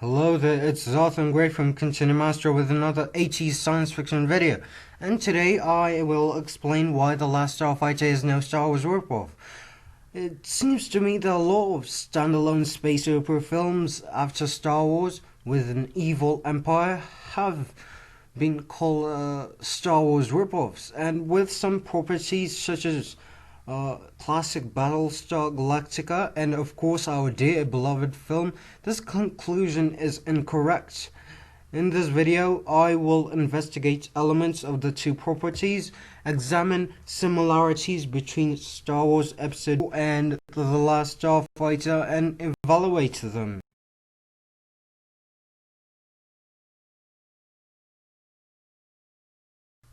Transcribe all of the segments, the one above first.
Hello there, it's Zarthan Gray from Continuum Astra with another 80s science fiction video. And today I will explain why The Last Starfighter is no Star Wars ripoff. It seems to me that a lot of standalone space opera films after Star Wars with an evil empire have been called Star Wars ripoffs, and with some properties such as classic Battlestar Galactica and of course our dear beloved film, this conclusion is incorrect. In this video, I will investigate elements of the two properties, examine similarities between Star Wars Episode 4 and The Last Starfighter, and evaluate them.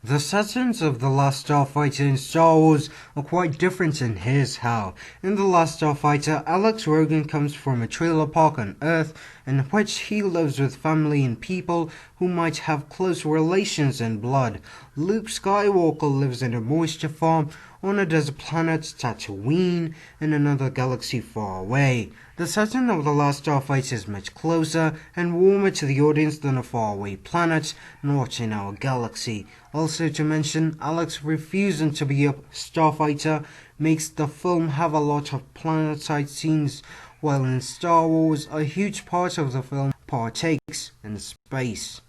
The settings of The Last Starfighter in Star Wars are quite different, and here's how. In The Last Starfighter, Alex Rogan comes from a trailer park on Earth in which he lives with family and people who might have close relations and blood. Luke Skywalker lives in a moisture farm on a desert planet, Tatooine, in another galaxy far away. The setting of The Last Starfighter is much closer and warmer to the audience than a faraway planet, not in our galaxy. Also to mention, Alex refusing to be a starfighter makes the film have a lot of planetside scenes, while in Star Wars, a huge part of the film partakes in space.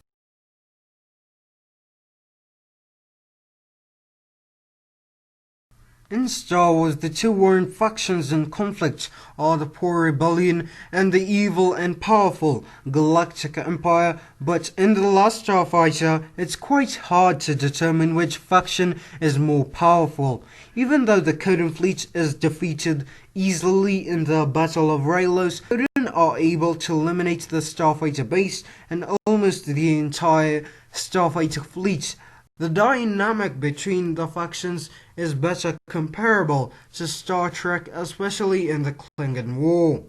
In Star Wars, the two warring factions in conflict are the poor rebellion and the evil and powerful Galactic Empire, but in The Last Starfighter, it's quite hard to determine which faction is more powerful. Even though the Codon fleet is defeated easily in the Battle of Raylos, Codon are able to eliminate the Starfighter base and almost the entire Starfighter fleet. The dynamic between the factions is better comparable to Star Trek, especially in the Klingon War.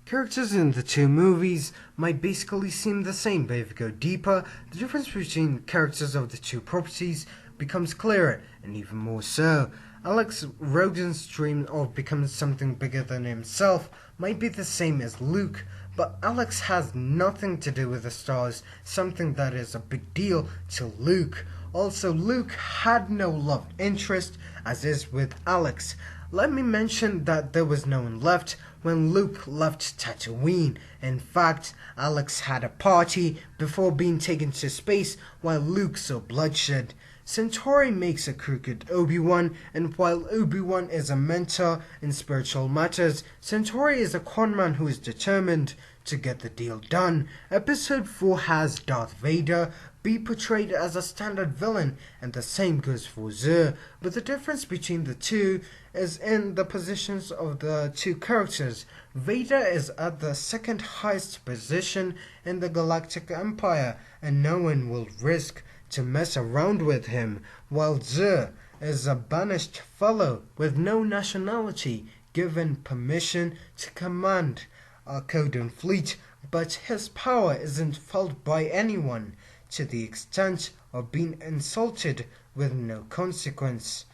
Characters in the two movies might basically seem the same, but if you go deeper, the difference between characters of the two properties becomes clearer, and even more so. Alex Rogan's dream of becoming something bigger than himself might be the same as Luke, but Alex has nothing to do with the stars, something that is a big deal to Luke. Also, Luke had no love interest, as is with Alex. Let me mention that there was no one left when Luke left Tatooine. In fact, Alex had a party before being taken to space while Luke saw bloodshed. Centauri makes a crooked Obi-Wan, and while Obi-Wan is a mentor in spiritual matters, Centauri is a conman who is determined to get the deal done. Episode 4 has Darth Vader be portrayed as a standard villain, and the same goes for Zur, but the difference between the two is in the positions of the two characters. Vader is at the second highest position in the Galactic Empire, and no one will risk to mess around with him, while Zur is a banished fellow with no nationality, given permission to command a Codon fleet, but his power isn't felt by anyone, to the extent of being insulted with no consequence.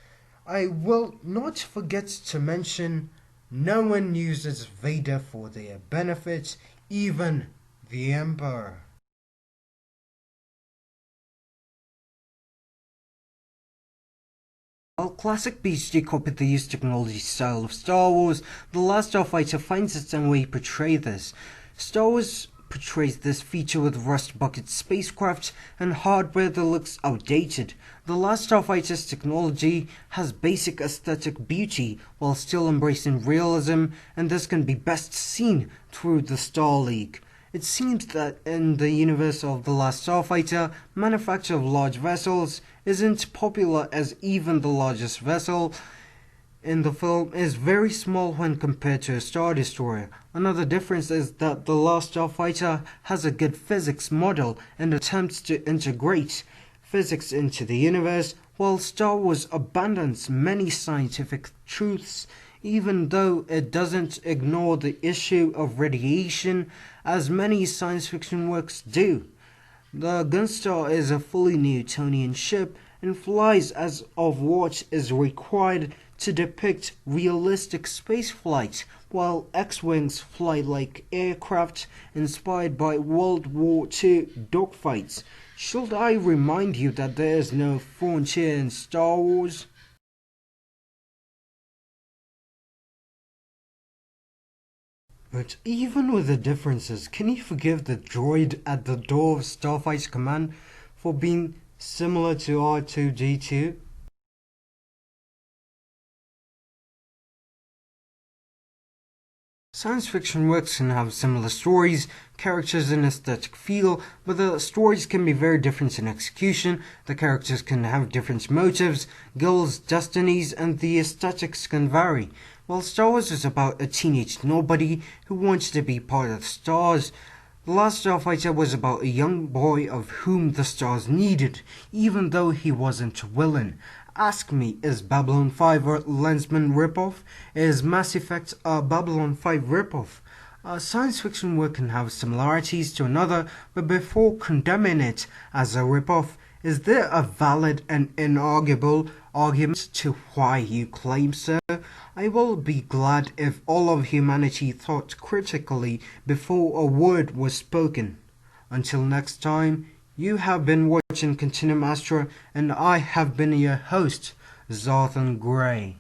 I will not forget to mention, no one uses Vader for their benefit, even the Emperor. While classic BHD copied the use technology style of Star Wars, The Last Starfighter finds its own way to portray this. Star Wars portrays this feature with rust bucket spacecraft and hardware that looks outdated. The Last Starfighter's technology has basic aesthetic beauty while still embracing realism, and this can be best seen through the Star League. It seems that in the universe of The Last Starfighter, manufacture of large vessels isn't popular, as even the largest vessel in the film is very small when compared to a Star Destroyer. Another difference is that The Last Starfighter has a good physics model and attempts to integrate physics into the universe, while Star Wars abandons many scientific truths, even though it doesn't ignore the issue of radiation as many science fiction works do. The Gunstar is a fully Newtonian ship and flies as of what is required to depict realistic spaceflight, while X-Wings fly like aircraft inspired by World War II dogfights. Should I remind you that there is no frontier in Star Wars? But even with the differences, can you forgive the droid at the door of Starfight's command for being similar to R2-D2? Science fiction works can have similar stories, characters, and aesthetic feel, but the stories can be very different in execution, the characters can have different motives, goals, destinies, and the aesthetics can vary. While Star Wars is about a teenage nobody who wants to be part of the stars, The Last Starfighter was about a young boy of whom the stars needed, even though he wasn't willing. Ask me, is Babylon 5 a Lensman ripoff? Is Mass Effect a Babylon 5 ripoff? Science fiction work can have similarities to another, but before condemning it as a ripoff, is there a valid and inarguable argument to why you claim so? I will be glad if all of humanity thought critically before a word was spoken. Until next time, you have been watching Continuum Astra, and I have been your host, Zarthan Gray.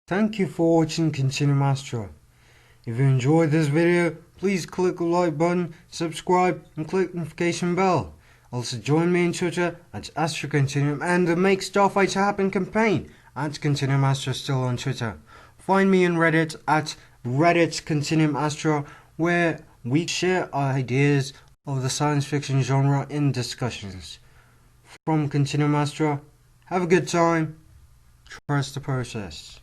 Thank you for watching Continuum Astra. If you enjoyed this video, please click the like button, subscribe, and click the notification bell. Also join me on Twitter at Astra Continuum and the Make Starfighter Happen campaign at Continuum Astra still on Twitter. Find me on Reddit at Reddit Continuum Astra, where we share ideas of the science fiction genre in discussions. From Continuum Astra, have a good time, trust the process.